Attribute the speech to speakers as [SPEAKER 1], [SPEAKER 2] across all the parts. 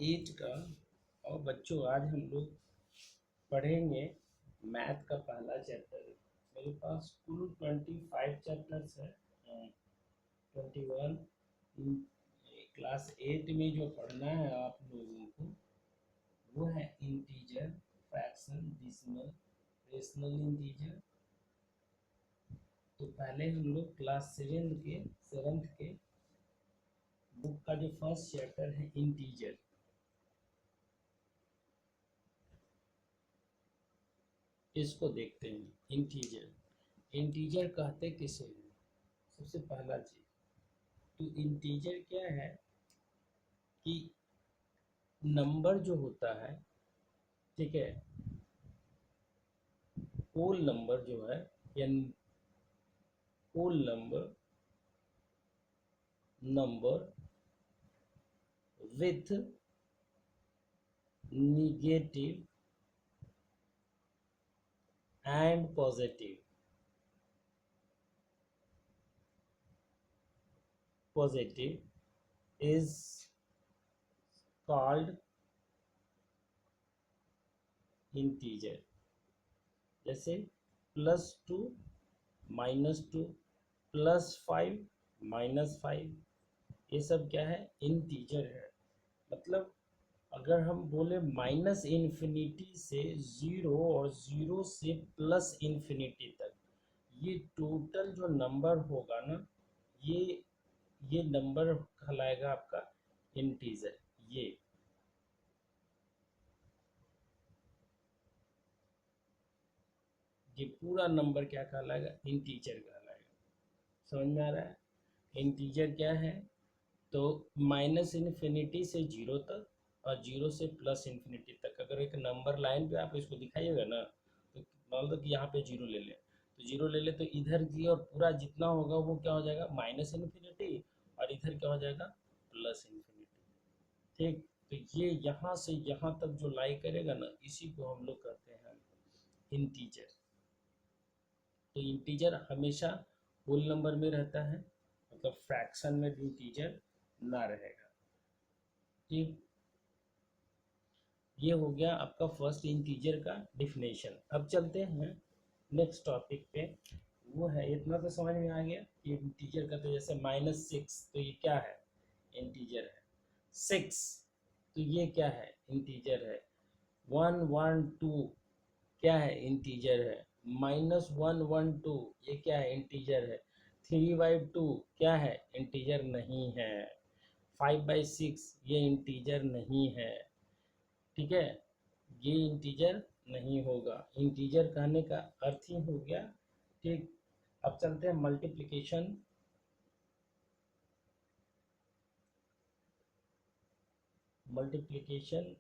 [SPEAKER 1] 8 का। और बच्चों आज हम लोग पढ़ेंगे मैथ का पहला चैप्टर। मेरे पास कुल 25 चैप्टर्स है। 21 क्लास 8 में जो पढ़ना है आप लोगों को वो है integer, fraction, decimal, rational integer. तो पहले हम लोग क्लास 7th के बुक का जो फर्स्ट चैप्टर है इंटीजर, इसको देखते हैं। इंटीजर कहते किसे हैं? सबसे पहला चीज तो इंटीजर क्या है कि नंबर जो होता है, ठीक है, होल नंबर जो है या whole number with negative and positive is called integer. जैसे +2 -2 +5 -5, ये सब क्या है? इंटीजर है। मतलब अगर हम बोले -इन्फिनिटी से 0 और 0 से +इन्फिनिटी तक, ये टोटल जो नंबर होगा ना, ये नंबर कहलाएगा आपका इंटीजर। ये पूरा नंबर क्या कहलाएगा? इंटीजर कहलाएगा। समझ में आ रहा है? इंटीजर क्या है? तो -इन्फिनिटी से 0 तक और 0 से +इन्फिनिटी तक अगर एक नंबर लाइन पे आप इसको दिखाइएगा ना, तो मान लो कि यहाँ पे 0 ले लें, तो 0 ले ले तो इधर की और पूरा जितना होगा वो क्या हो जाएगा? -इन्फिनिटी, और इधर क्या हो जाएगा? +इन्फिनिटी। ठीक, तो ये यहाँ से यहाँ तक जो लाई करेगा ना, इसी को हम लोग कहते हैं इंटीजर। तो इंटीजर हमेशा होल नंबर में रहता है, मतलब फ्रैक्शन में इंटीजर ना रहेगा। ठीक, ये हो गया आपका फर्स्ट इंटीजर का डिफिनेशन। अब चलते हैं नेक्स्ट टॉपिक पे। वो है, इतना तो समझ में आ गया कि इंटीजर का, तो जैसे -6, तो ये क्या है? इंटीजर है। 6, तो ये क्या है? इंटीजर है। 1 1 2 क्या है? इंटीजर है। -1 1 2 ये क्या है? इंटीजर है। 3/2 क्या है? इंटीजर नहीं है। 5/6 ये इंटीजर नहीं है। ठीक है, ये इंटीजर नहीं होगा। इंटीजर कहने का अर्थ ही हो गया। ठीक, अब चलते हैं multiplication. Multiplication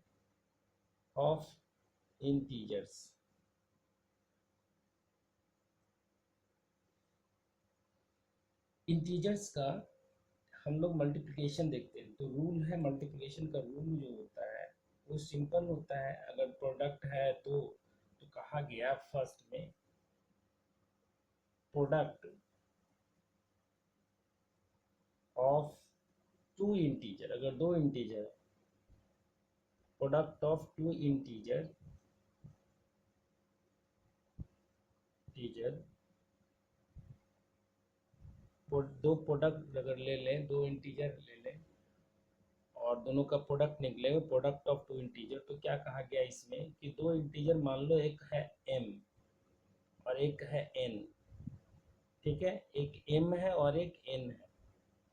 [SPEAKER 1] of integers. Integers का हम लोग मल्टीप्लिकेशन देखते हैं, तो रूल है मल्टीप्लिकेशन का। रूल जो होता है वो सिंपल होता है। अगर प्रोडक्ट है तो कहा गया फर्स्ट में प्रोडक्ट ऑफ 2 इंटीजर। अगर 2 इंटीजर, प्रोडक्ट ऑफ 2 इंटीजर दो प्रोडक्ट अगर ले लें, 2 इंटीजर ले लें और दोनों का प्रोडक्ट निकले, प्रोडक्ट ऑफ 2 इंटीजर, तो क्या कहा गया इसमें कि 2 इंटीजर मान लो, एक है m और एक है n। ठीक है, एक m है और एक n है।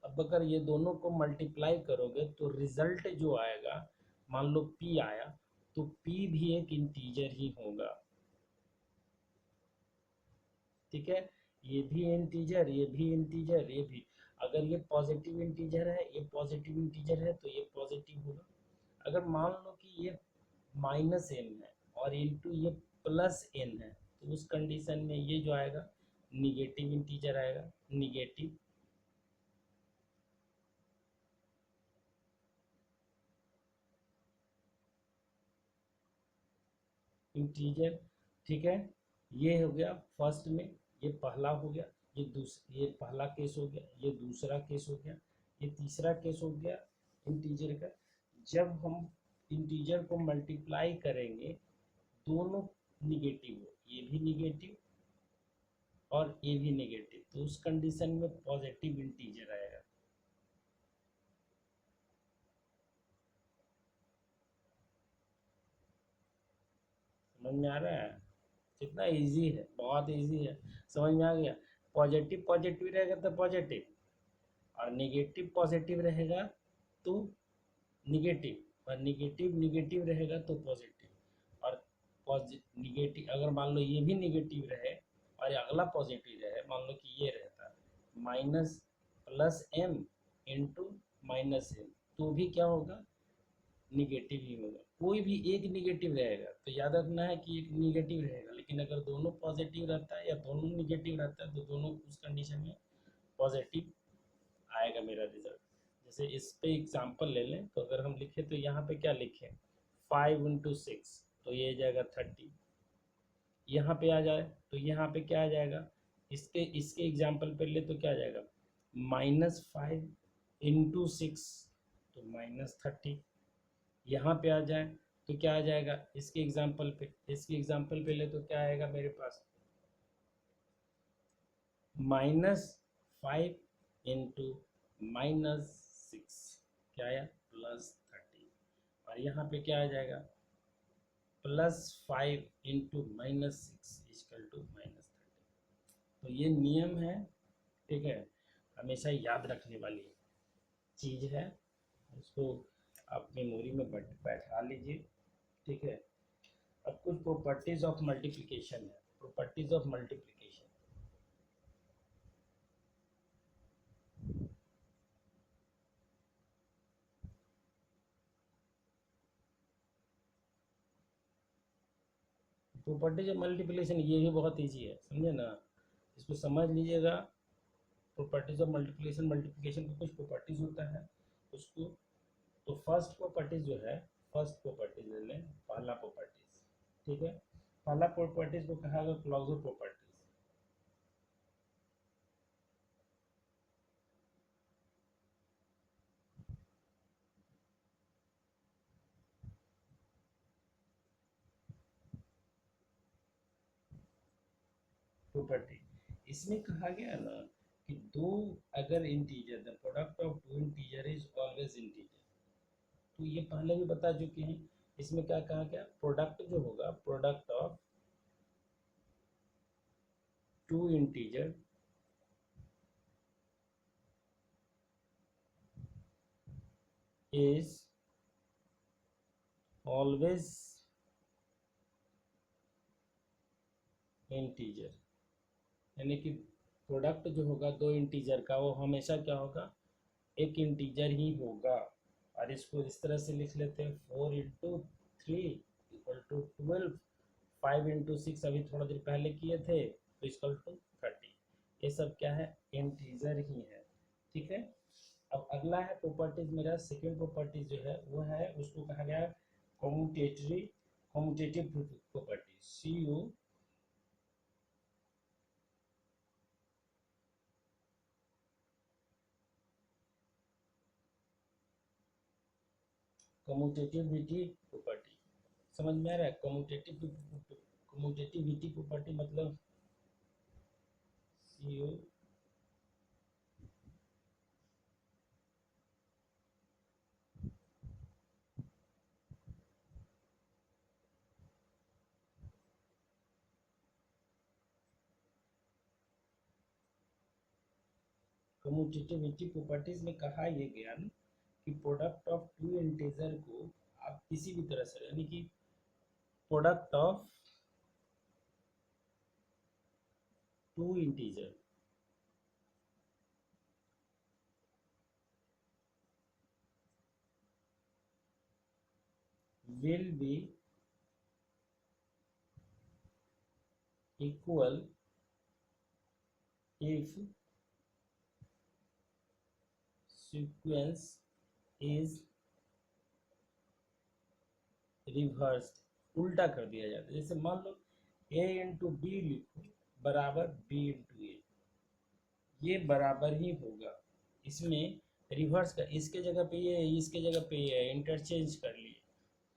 [SPEAKER 1] अब अगर ये दोनों को मल्टीप्लाई करोगे तो रिजल्ट जो आएगा, मान लो p आया, तो p भी एक इंटीजर ही होगा। ठीक है, ये भी इंटीजर, ये भी इंटीजर, ये भी। अगर ये पॉजिटिव इंटीजर है, ये पॉजिटिव इंटीजर है, तो ये पॉजिटिव होगा। अगर मान लो कि ये -n है और इनटू ये +n है, तो उस कंडीशन में ये जो आएगा निगेटिव इंटीजर आएगा। Negative integer. ठीक है, ये हो गया फर्स्ट में, ये पहला हो गया, ये पहला केस हो गया, ये दूसरा केस हो गया, ये तीसरा केस हो गया इंटीजर का। जब हम इंटीजर को मल्टीप्लाई करेंगे दोनों निगेटिव हो, ये भी निगेटिव और ये भी नेगेटिव, तो उस कंडीशन में पॉजिटिव इंटीजर आएगा। समझ में आ रहा है? कितना इजी है, बहुत इजी है। समझ में आ गया? पॉजिटिव पॉजिटिव रहेगा तो पॉजिटिव, और निगेटिव पॉजिटिव रहेगा तो निगेटिव, और निगेटिव निगेटिव रहेगा तो पॉजिटिव। और निगेटिव अगर मान लो ये भी निगेटिव रहे और ये अगला पॉजिटिव रहे, मान लो कि ये रहता minus plus M into minus M, तो भी क्या होगा? निगेटिव ही होगा। कोई भी एक निगेटिव रहेगा तो याद रखना है कि एक निगेटिव रहेगा, लेकिन अगर दोनों पॉजिटिव रहता है या दोनों निगेटिव रहता है तो दोनों उस कंडीशन में पॉजिटिव आएगा मेरा रिजल्ट। जैसे इस पे एग्जांपल ले लें, तो अगर हम लिखें तो यहाँ पे क्या लिखें? 5 × 6 तो ये जाएगा 30। यहाँ पे आ जाए तो यहाँ पे क्या आ जाएगा? इसके इसके एग्जाम्पल पे ले तो क्या आ जाएगा? -5 × 6 तो -30। यहाँ पे आ जाए तो क्या आ जाएगा? इसके एग्जाम्पल पे ले तो क्या आएगा मेरे पास? -5 × -6 क्या आया? +30। और यहाँ पे क्या आ जाएगा? +5 × -6 = -30। तो ये नियम है, ठीक है, हमेशा याद रखने वाली चीज़ है। इसको आप मेमोरी में बैठा लीजिए, ठीक है। अब कुछ प्रॉपर्टीज ऑफ मल्टीप्लिकेशन है। Properties of multiplication, properties of multiplication ये भी बहुत इजी है, समझे ना? इसको समझ लीजिएगा। प्रॉपर्टीज ऑफ मल्टीप्लिकेशन, मल्टीप्लिकेशन का कुछ प्रॉपर्टीज होता है उसको। तो फर्स्ट प्रॉपर्टीज जो है, फर्स्ट प्रॉपर्टीज ले लें, पहला प्रॉपर्टीज, ठीक है। पहला प्रॉपर्टीज को कहा गया क्लॉजर प्रॉपर्टीज। प्रॉपर्टी इसमें कहा गया ना कि दो अगर integer, the product of two integer is always integer. तो ये पहले भी बता चुके हैं। इसमें क्या कहा गया? प्रोडक्ट जो होगा, product of two integer is always integer. यानी कि प्रोडक्ट जो होगा दो इंटीजर का, वो हमेशा क्या होगा? एक इंटीजर ही होगा। और इसको इस तरह से लिख लेते हैं, 4 × 3 = 12, 5 × 6 अभी थोड़ा देर पहले किए थे तो =30। ये सब क्या है? इंटीजर ही है, ठीक है। अब अगला है प्रॉपर्टीज, मेरा सेकंड प्रॉपर्टीज जो है वो है, उसको कहा गया commutative property, CU commutativity property. समझ में आ रहा है? कम्यूटेटिविटी प्रॉपर्टी मतलब CU कम्यूटेटिविटी प्रॉपर्टीज में कहा ये गया ना कि प्रोडक्ट ऑफ टू इंटीजर को आप किसी भी तरह से, यानी कि product of two integer will be equal if sequence is reversed। उल्टा कर दिया जाता है। जैसे मान लो A × B लिखो बराबर B × A, ये बराबर ही होगा। इसमें रिवर्स का, इसके जगह पे ये, इसके जगह पे ये, इंटरचेंज कर लिए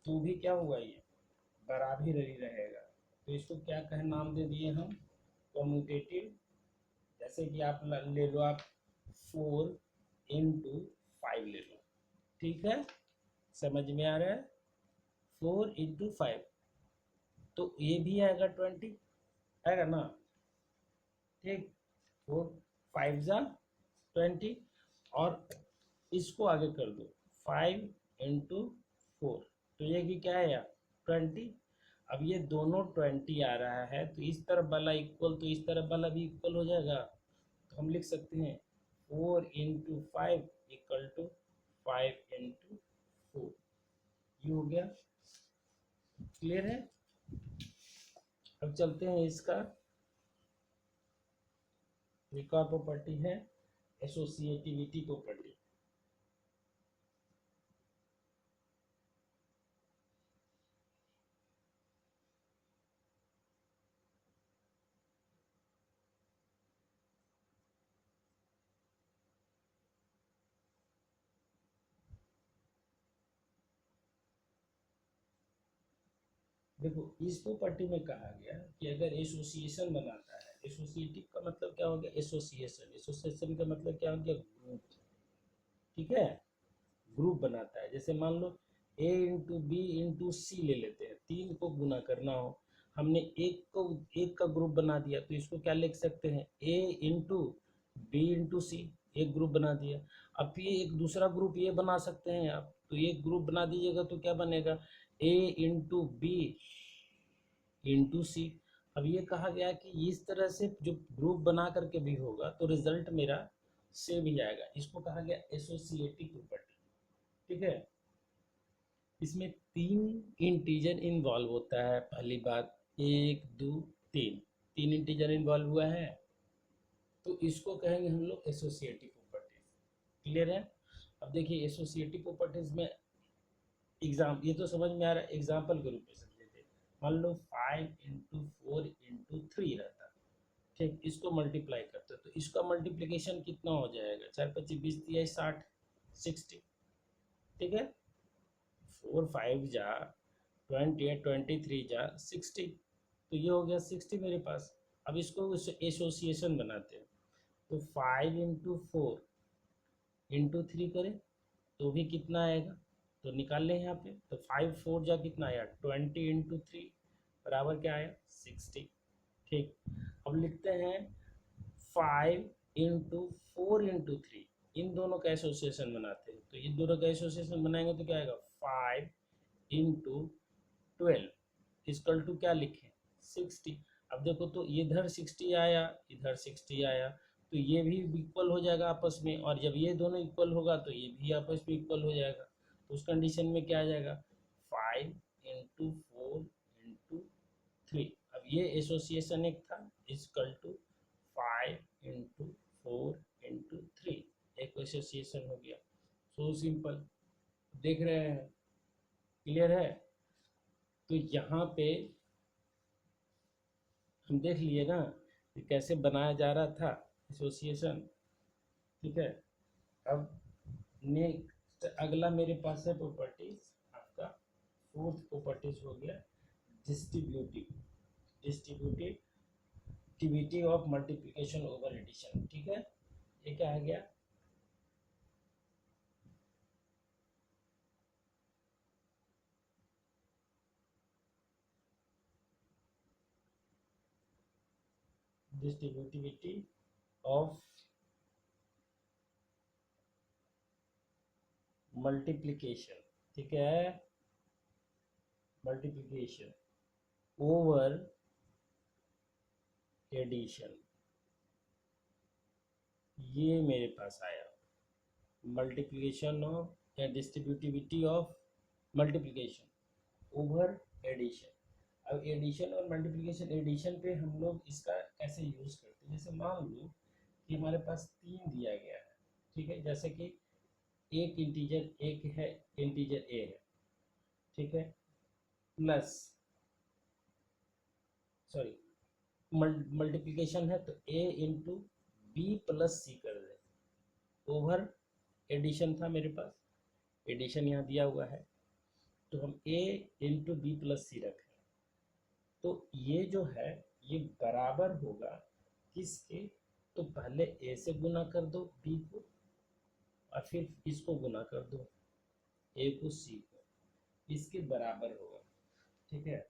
[SPEAKER 1] तो भी क्या हुआ, ये बराबर ही रहेगा। तो इसको क्या कह नाम दे दिए हम, कम्यूटेटिव। जैसे कि आप ले लो, आप 4 into 5 ले लो, ठीक है, समझ में आ रहा है, 4 into 5, तो ये भी आएगा 20, आएगा ना, ठीक, 4 5 जा 20, और इसको आगे कर दो 5 into 4, तो ये कि क्या है यार 20। अब ये दोनों 20 आ रहा है, तो इस तरफ वाला इक्वल तो इस तरफ वाला भी इक्वल हो जाएगा, तो हम लिख सकते हैं 4 into 5 इक्वल टू 5 into 4, ये हो गया, क्लियर है। अब चलते हैं इसका, एक और प्रॉपर्टी है एसोसिएटिविटी प्रॉपर्टी। देखो इस प्रॉपर्टी में कहा गया कि अगर एसोसिएशन बनाता है, एसोसिएटिव का मतलब क्या हो गया, एसोसिएशन, एसोसिएशन का मतलब क्या हो गया, ग्रुप, ठीक है, ग्रुप बनाता है। जैसे मान लो A into B into C ले लेते हैं, 3 को गुना करना हो, हमने एक का ग्रुप बना दिया, तो इसको क्या लिख सकते हैं, A into B into C, एक ग्रुप बना दिया। अब ये एक दूसरा ग्रुप ये बना सकते हैं आप, तो एक ग्रुप बना दीजिएगा तो क्या बनेगा, A into B into C। अब ये कहा गया कि इस तरह से जो ग्रुप बना करके भी होगा तो रिजल्ट मेरा सेम ही आएगा, इसको कहा गया एसोसिएटिव प्रॉपर्टी, ठीक है। इसमें 3 इंटीजर इन्वॉल्व होता है, पहली बात 1 2 3, 3 इंटीजर इन्वॉल्व हुआ है, तो इसको कहेंगे हम लोग एसोसिएटिव प्रॉपर्टीज, क्लियर है। अब देखिए एसोसिएटिव प्रॉपर्टीज में ये तो समझ में आ रहा है, एग्जाम्पल के रूप में समझ लेते हैं। मान लो 5 into 4 into 3 रहता, ठीक, इसको मल्टीप्लाई करते तो इसका मल्टीप्लिकेशन कितना हो जाएगा, 4 5 20 60, ठीक है, 4 5 जा 20 23 जा 60, तो ये हो गया 60 मेरे पास। अब इसको एसोसिएशन बनाते हैं, तो 5 into 4 into 3 करें तो भी कितना आएगा, तो निकाल लें यहाँ पे, तो 5 4 जा कितना आया 20 into 3 बराबर क्या आया 60, ठीक। अब लिखते हैं 5 into 4 into 3, इन दोनों का एसोसिएशन बनाते हैं, तो इन दोनों का एसोसिएशन बनाएंगे तो क्या आएगा 5 into 12 इक्वल टू क्या लिखें 60। अब देखो तो इधर 60 आया, इधर 60 आया, तो ये भी इक्वल हो जाएगा आपस में, और जब ये दोनों इक्वल होगा तो ये भी आपस में इक्वल हो जाएगा, तो उस कंडीशन में क्या आ जाएगा 5 into 4 into 3। अब ये एसोसिएशन एक था, इक्वल टू 5 into 4 into 3, एक एसोसिएशन हो गया, सो सिंपल, देख रहे हैं, क्लियर है। तो यहाँ पे हम देख लिए ना कि कैसे बनाया जा रहा था एसोसिएशन, ठीक है। अब नेक्स्ट अगला मेरे पास है प्रॉपर्टीज, आपका फोर्थ प्रॉपर्टीज हो गया distributivity of multiplication over addition, ठीक है। ये क्या आ गया, डिस्ट्रीब्यूटिविटी ऑफ मल्टीप्लिकेशन, ठीक है, मल्टीप्लिकेशन ओवर एडिशन, ये मेरे पास आया मल्टीप्लिकेशन ऑफ या distributivity of multiplication over addition. अब एडिशन और मल्टीप्लिकेशन, एडिशन पे हम लोग इसका कैसे यूज़ करते हैं, जैसे मान लो कि हमारे पास 3 दिया गया है, ठीक है, जैसे कि एक इंटीजर एक है, इंटीजर ए है, ठीक है, प्लस सॉरी मल्टीप्लिकेशन है तो ए इंटू बी प्लस सी कर दे, ओवर एडिशन था मेरे पास, एडिशन यहाँ दिया हुआ है, तो हम a इंटू बी प्लस सी रखें, तो ये जो है ये बराबर होगा किसके, तो पहले a से गुना कर दो b को और फिर इसको गुना कर दो a को c को, इसके बराबर होगा। ठीक है,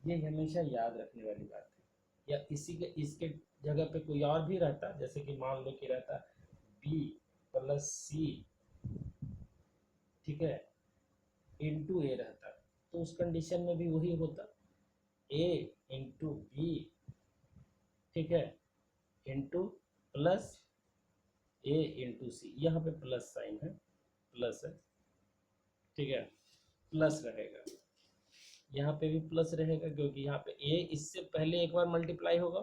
[SPEAKER 1] ये हमेशा याद रखने वाली बात है। या इसी के इसके जगह पे कोई और भी रहता, जैसे कि मान लो कि रहता b प्लस सी, ठीक है, इंटू ए रहता, तो उस कंडीशन में भी वही होता, a इंटू बी, ठीक है, इंटू प्लस a इंटू सी, यहाँ पे प्लस साइन है, प्लस है, ठीक है, प्लस रहेगा, यहाँ पे भी प्लस रहेगा क्योंकि यहाँ पे a इससे पहले एक बार मल्टीप्लाई होगा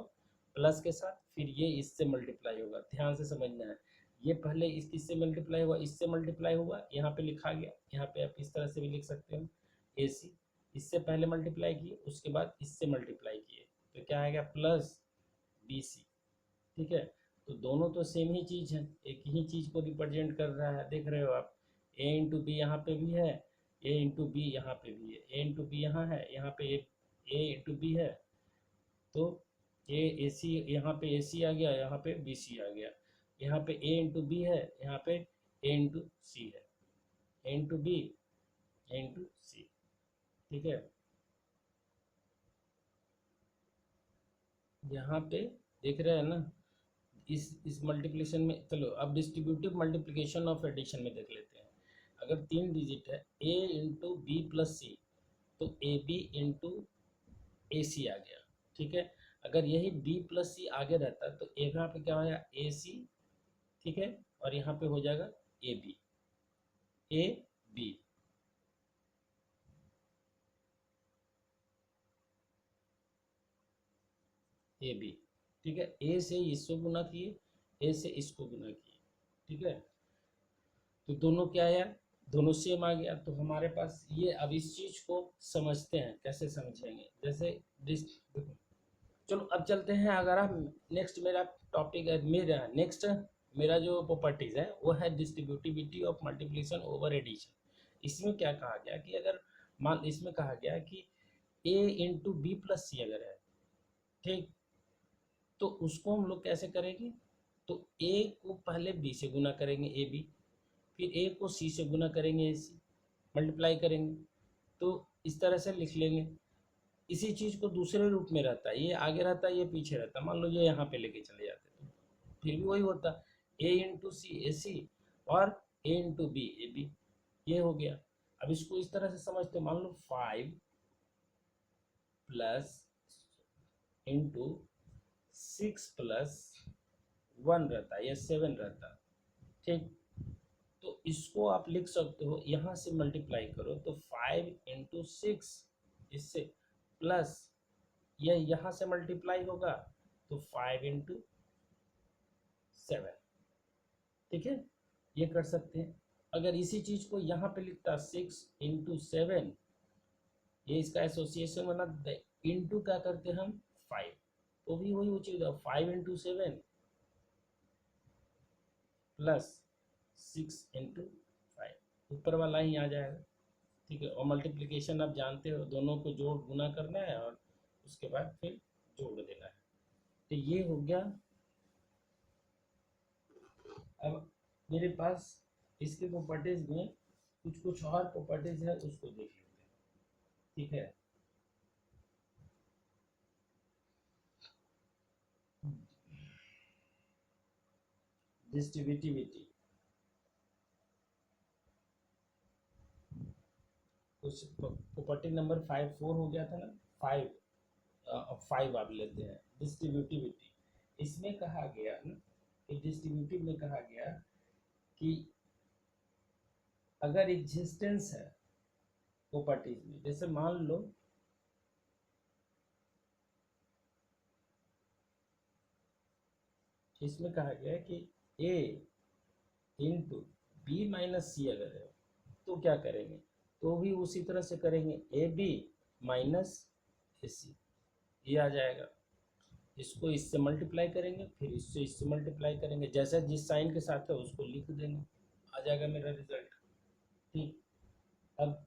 [SPEAKER 1] प्लस के साथ, फिर ये इससे मल्टीप्लाई होगा। ध्यान से समझना है, ये पहले इससे मल्टीप्लाई हुआ, इससे मल्टीप्लाई हुआ, यहाँ पे लिखा गया, यहाँ पे आप इस तरह से भी लिख सकते हो, ए सी इससे पहले मल्टीप्लाई किए, उसके बाद इससे मल्टीप्लाई किए, तो क्या आएगा प्लस बी सी। ठीक है, तो दोनों तो सेम ही चीज़ है, एक ही चीज़ को रिप्रेजेंट कर रहा है, देख रहे हो आप, ए इंटू बी यहाँ पे भी है, ए इंटू बी यहाँ पे भी है, ए इंटू बी यहाँ है, यहाँ पे ए इंटू बी है, तो ए सी यहाँ पे ए सी आ गया, यहाँ पे बी सी आ गया, यहाँ पे ए इंटू बी है, यहाँ पे ए इंटू सी है, ए इंटू बी, ए इंटू सी। ठीक है, यहाँ पे देख रहे हैं ना, इस मल्टीप्लिकेशन में, चलो अब डिस्ट्रीब्यूटिव मल्टीप्लिकेशन ऑफ एडिशन में देख लेते हैं। अगर 3 डिजिट है a इंटू बी प्लस सी, तो ए बी इंटू ए सी आ गया। ठीक है, अगर यही b प्लस सी आगे रहता तो यहाँ पे क्या हो जाएगा ए सी, ठीक है, और यहाँ पे हो जाएगा A B, A B. A B, ठीक है, ए से इसको गुना किए, ए से इसको गुना किए, ठीक है, तो दोनों क्या आया, दोनों सेम आ गया। तो हमारे पास ये, अब इस चीज को समझते हैं, कैसे समझेंगे, जैसे देखो, चलो अब चलते हैं, अगर आप नेक्स्ट मेरा टॉपिक है, मेरा नेक्स्ट मेरा जो प्रॉपर्टीज है वो है distributivity of multiplication over addition. इसमें क्या कहा गया कि अगर मान, इसमें कहा गया कि a इंटू बी प्लस सी अगर है, ठीक, तो उसको हम लोग कैसे करेंगे, तो a को पहले b से गुना करेंगे ए बी, फिर a को c से गुना करेंगे ए सी, मल्टीप्लाई करेंगे, तो इस तरह से लिख लेंगे। इसी चीज को दूसरे रूप में रहता है, ये आगे रहता है, ये पीछे रहता है, मान लो ये यहाँ पे लेके चले जाते तो फिर भी वही होता, a into C A C और a into B A B, ये हो गया। अब इसको इस तरह से समझते, मान लो 5 प्लस इंटू 6 प्लस 1 रहता, या 7 रहता, ठीक, तो इसको आप लिख सकते हो, यहाँ से मल्टीप्लाई करो तो 5 इंटू 6, इससे प्लस ये यहाँ से मल्टीप्लाई होगा तो 5 इंटू 7, ठीक है, ये कर सकते हैं। अगर इसी चीज को यहाँ पे लिखता 6 इंटू 7, ये इसका एसोसिएशन बना, इंटू क्या करते हम 5, तो भी वही चीज, 5 इंटू 7 प्लस 6 इंटू 5, ऊपर वाला ही आ जाएगा। ठीक है, और मल्टीप्लिकेशन आप जानते हो, दोनों को जोड़ गुना करना है और उसके बाद फिर जोड़ देना है। तो ये हो गया। अब मेरे पास इसके प्रॉपर्टीज में कुछ कुछ और प्रॉपर्टीज है, उसको देख लेते हैं। ठीक है, डिस्ट्रीब्यूटिविटी, कुछ प्रॉपर्टी नंबर 5 4 हो गया था ना, 5 आप लेते हैं डिस्ट्रीब्यूटिविटी। इसमें कहा गया ना, डिस्ट्रीब्यूटिव में कहा गया कि अगर एग्जिस्टेंस है प्रॉपर्टीज में, जैसे मान लो इसमें कहा गया है कि a इंटू बी माइनस सी अगर है, तो क्या करेंगे, तो भी उसी तरह से करेंगे, ए बी माइनस ए सी, ये आ जाएगा। इसको इससे मल्टीप्लाई करेंगे, फिर इससे मल्टीप्लाई करेंगे, जैसा जिस साइन के साथ है उसको लिख देंगे, आ जाएगा मेरा रिजल्ट। ठीक, अब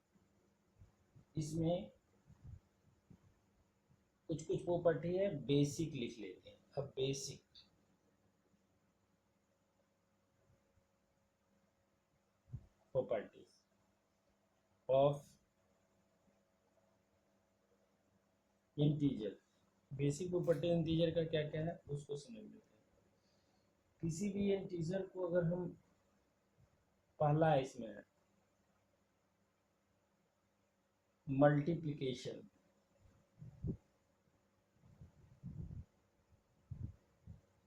[SPEAKER 1] इसमें कुछ कुछ प्रॉपर्टी है, बेसिक लिख लेते हैं। अब basic properties of integer. Basic property integer का क्या क्या है उसको समझ लेते हैं। किसी भी इंटीजर को अगर हम, पहला इसमें है मल्टीप्लिकेशन,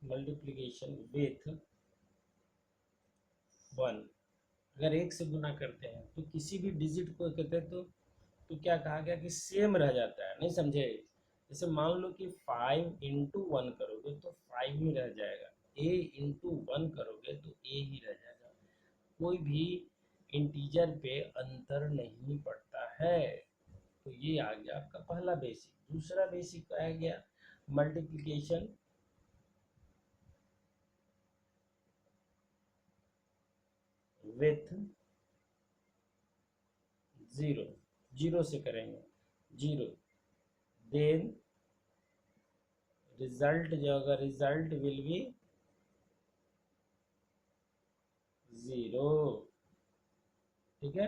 [SPEAKER 1] मल्टीप्लिकेशन विथ 1। अगर एक से गुना करते हैं तो किसी भी डिजिट को कहते हैं तो क्या कहा गया कि सेम रह जाता है, नहीं समझे। जैसे मान लो कि 5 × 1 करोगे तो 5 ही रह जाएगा, a × 1 करोगे तो a ही रह जाएगा। कोई भी इंटीजर पे अंतर नहीं पड़ता है। तो ये आ गया आपका पहला बेसिक। दूसरा बेसिक आ गया मल्टीप्लिकेशन विथ 0। 0 से करेंगे 0, देन रिजल्ट जो होगा रिजल्ट विल बी 0। ठीक है,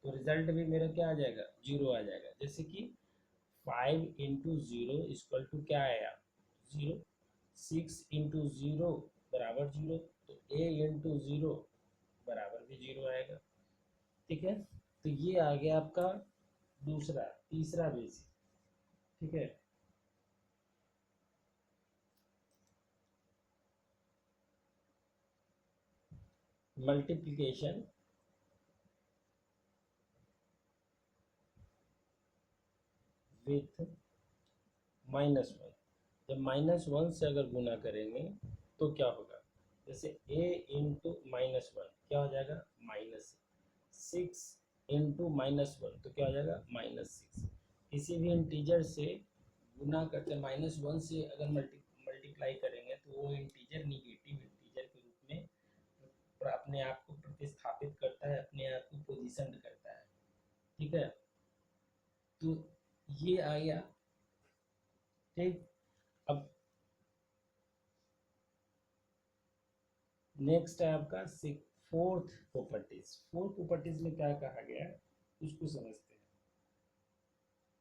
[SPEAKER 1] तो रिजल्ट भी मेरा क्या आ जाएगा 0 आ जाएगा। जैसे कि 5 × 0 इक्वल टू क्या आया 0, 6 × 0 बराबर 0, तो a × 0 बराबर भी 0 आएगा। ठीक है, तो ये आ गया आपका दूसरा तीसरा बेसिक। ठीक है, मल्टीप्लिकेशन विथ -1। जब -1 से अगर गुना करेंगे तो क्या होगा, जैसे a × -1 क्या हो जाएगा -6 × -1 तो क्या हो जाएगा -6। किसी भी इंटीजर से गुना करते -1 से अगर मल्टीप्लाई करेंगे तो वो इंटीजर निगेटिव इंटीजर के रूप में अपने आप को प्रतिस्थापित करता है, अपने आप को पोजीशन करता है। ठीक है, तो ये आ गया। ठीक, अब नेक्स्ट है आपका फोर्थ प्रॉपर्टीज। फोर्थ प्रॉपर्टीज में क्या कहा गया है उसको समझते हैं।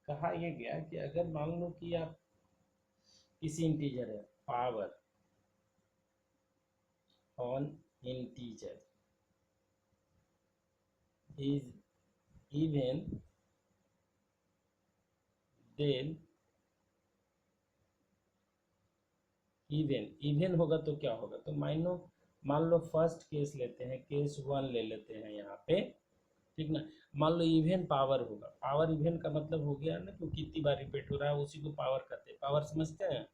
[SPEAKER 1] कहा यह गया कि अगर मान लो कि आप किसी इंटीजर है, power on integer is even, then even होगा तो क्या होगा, तो मान लो फर्स्ट केस लेते हैं, केस 1 ले लेते हैं यहाँ पे। ठीक ना, मान लो इवन पावर होगा। पावर इवन का मतलब हो गया ना कि कितनी बार रिपीट हो रहा है उसी को पावर कहते हैं। पावर समझते हैं,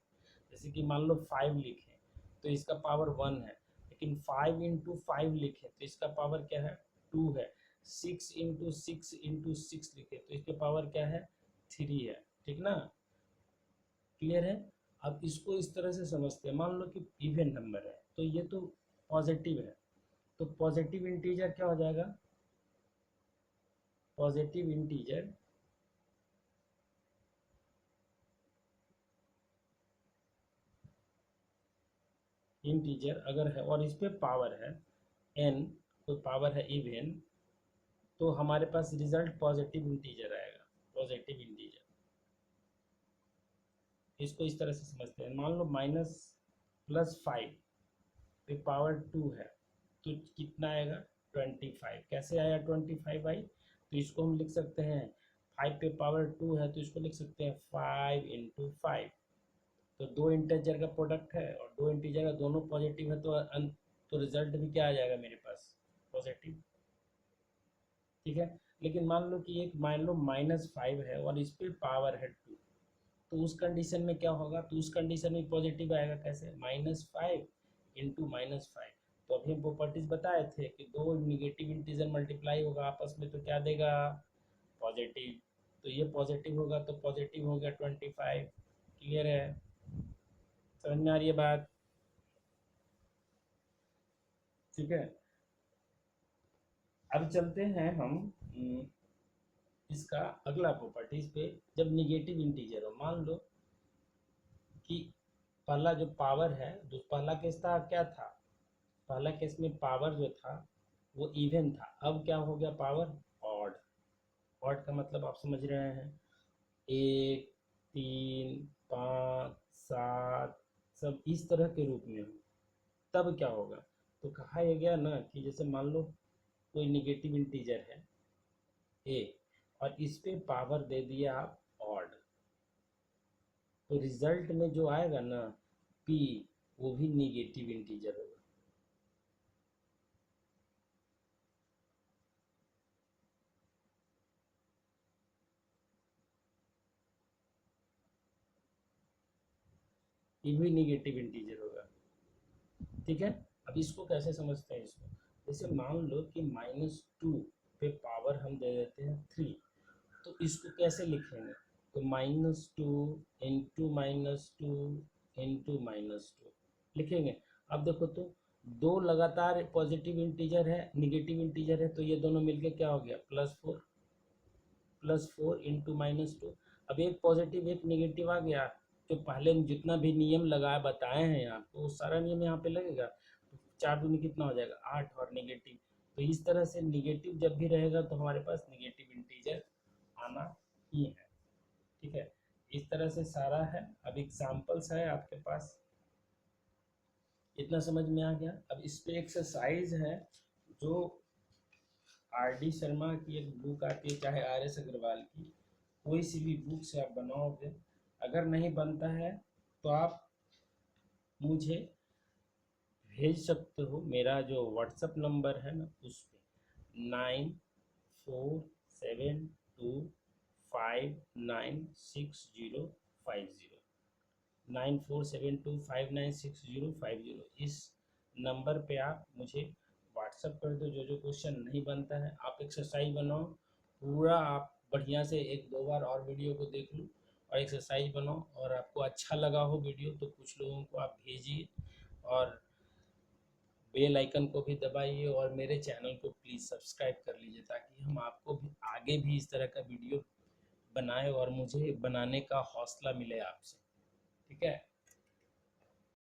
[SPEAKER 1] जैसे कि मान लो 5 लिखे तो इसका पावर 1 है, लेकिन 5 × 5 लिखे तो इसका पावर क्या है 2 है। 6 × 6 लिखे तो इसके पावर क्या है 3 है। ठीक ना, क्लियर है। अब इसको इस तरह से समझते हैं, मान लो कि इवन नंबर है तो ये तो पॉजिटिव है, तो पॉजिटिव इंटीजर क्या हो जाएगा, पॉजिटिव इंटीजर अगर है और इस पे पावर है n, तो पावर है इवन, तो हमारे पास रिजल्ट पॉजिटिव इंटीजर आएगा। पॉजिटिव इंटीजर इसको इस तरह से समझते हैं, मान लो -+5 पे पावर 2 है तो कितना आएगा 25। कैसे आया 25 भाई, तो इसको हम लिख सकते हैं 5 पे पावर 2 है तो इसको लिख सकते हैं 5 × 5। तो दो इंटीजर का प्रोडक्ट है और दो इंटीजर का दोनों पॉजिटिव है तो रिजल्ट भी क्या आ जाएगा मेरे पास पॉजिटिव। ठीक है, लेकिन मान लो -5 है और इस पे पावर है 2, तो उस कंडीशन में क्या होगा, तो उस कंडीशन में पॉजिटिव आएगा। कैसे -5 × -5। तो अभी हम प्रॉपर्टीज बताए थे कि दो निगेटिव इंटीजर मल्टीप्लाई होगा आपस में तो क्या देगा पॉजिटिव। तो ये पॉजिटिव होगा तो पॉजिटिव हो गया 25। क्लियर है, समझ में आ रही है बात। ठीक है, अब चलते हैं हम इसका अगला प्रॉपर्टीज पे, जब निगेटिव इंटीजर हो, मान लो कि पहला जो पावर है, जो पहला केस था क्या था, पहला केस में पावर जो था वो इवन था, अब क्या हो गया पावर ऑड। ऑड का मतलब आप समझ रहे हैं, 1, 3, 5, 7 सब इस तरह के रूप में हो, तब क्या होगा। तो कहा यह गया ना कि जैसे मान लो कोई निगेटिव इंटीजर है ए और इस पे पावर दे दिया आप ऑड, तो रिजल्ट में जो आएगा ना पी, वो भी निगेटिव इंटीजर होगा। ये भी निगेटिव इंटीजर होगा। ठीक है, अब इसको कैसे समझते हैं इसको, जैसे मान लो कि -2 पे पावर हम दे देते हैं 3, तो इसको कैसे लिखेंगे, तो -2 इंटू -2 इंटू -2 लिखेंगे। अब देखो तो दो लगातार पॉजिटिव इंटीजर है, निगेटिव इंटीजर है, तो ये दोनों मिलके क्या हो गया +4 इंटू -2। अब एक पॉजिटिव एक निगेटिव आ गया, जो पहले जितना भी नियम लगाया बताए हैं आपको वो सारा नियम यहाँ पे लगेगा, तो 4 दूनी कितना हो जाएगा 8 और निगेटिव। तो इस तरह से निगेटिव जब भी रहेगा तो हमारे पास निगेटिव इंटीजर आना ही है। ठीक है, इस तरह से सारा है। अब एग्जाम्पल्स है आपके पास, इतना समझ में आ गया। अब इस पे एक्सरसाइज है, जो R.D. शर्मा की एक बुक आती है, चाहे R.S. अग्रवाल की, कोई सी भी बुक से आप बनाओगे, अगर नहीं बनता है तो आप मुझे भेज सकते हो, मेरा जो व्हाट्सअप नंबर है ना उस पर 9472596050, 9472596050, इस नंबर पे आप मुझे व्हाट्सअप कर दो। जो जो क्वेश्चन नहीं बनता है आप एक्सरसाइज बनाओ, पूरा आप बढ़िया से 1-2 बार और वीडियो को देख लो और एक्सरसाइज बनाओ, और आपको अच्छा लगा हो वीडियो तो कुछ लोगों को आप भेजिए, और बेल आइकन को भी दबाइए, और मेरे चैनल को प्लीज़ सब्सक्राइब कर लीजिए, ताकि हम आपको भी आगे भी इस तरह का वीडियो बनाए और मुझे बनाने का हौसला मिले आपसे। ठीक है।